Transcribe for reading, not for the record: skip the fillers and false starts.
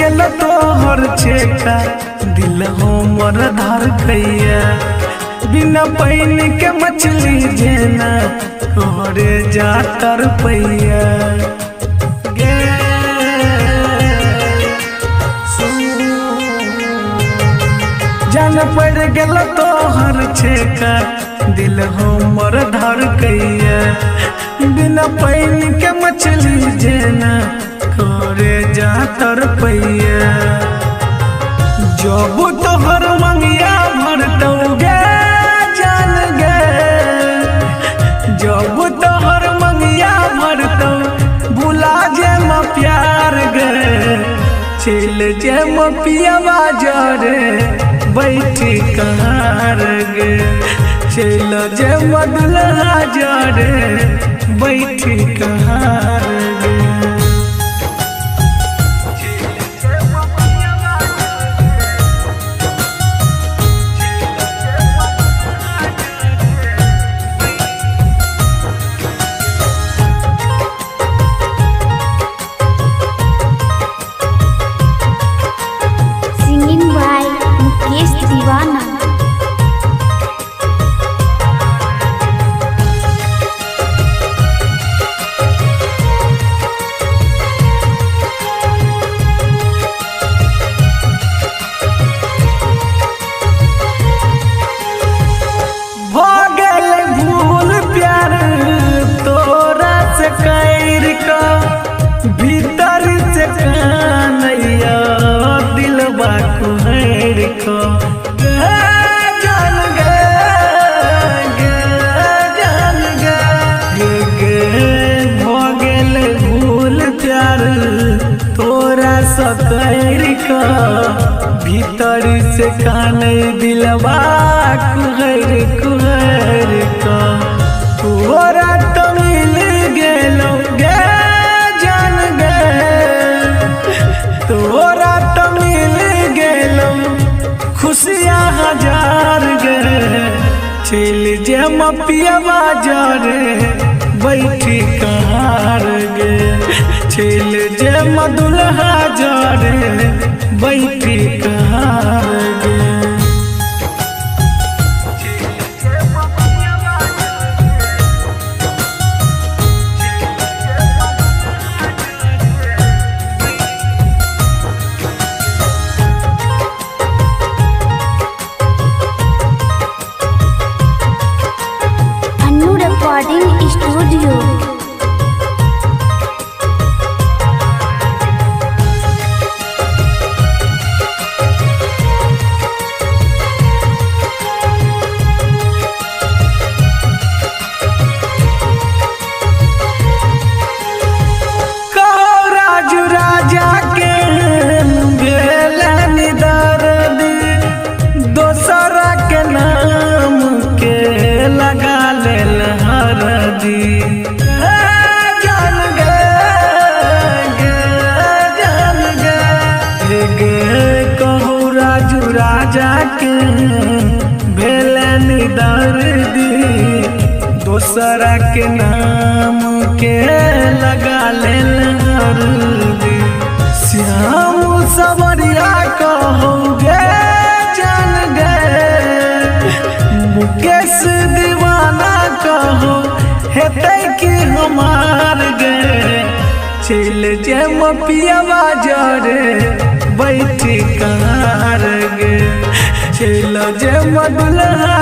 गेल तोहर छेका दिल हमर धर कैया बिना पैन के मछली जेना तोहरे जातर पैया जान पड़ गेल तोहर छेका दिल हमर धर कैया बिना पैन के मछली जेना तोहरे जातर पैया जब तोहर मंगिया भरतौ गे जान गे जब तोहर मंगिया भरतौ भुला जे म प्यार गे चल जे म पियवा जरे बैठी कहार गे चल जे म दुल्हा जरे बैठी कहार गे Singing by Mukesh Diwana. भगल भूल प्यार तोरा से कैर का भीतर से कानैया दिलबा कुहर का जान गे जान गे भगल भूल प्यार तोरा से कैर का भीतर से कानै दिलबा कुहर कुहर का तोरा तो मिल गेलो गे जान गे तोरा तो मिल गेलो खुशियाँ हजार गे चल जे म पियवा जरे बैठी कहार गे चल जे म दुल्हा जरे बैठी कहार गे Anu Recording Studio. राजू राजा के भेलन दर्द दोसरा के नाम के लगा लेल हरदी जान गे जान गे कहू राजू राजा के भेलन दर्दी दोसरा के नाम के लगा लेल हरदी श्याम सवरिया कहोगे जान गे मुकेश दीवाना कहो हेतै कि हमार गे चल जे म पियवा जरे बैठी कहार गे चल जे म दुल्हा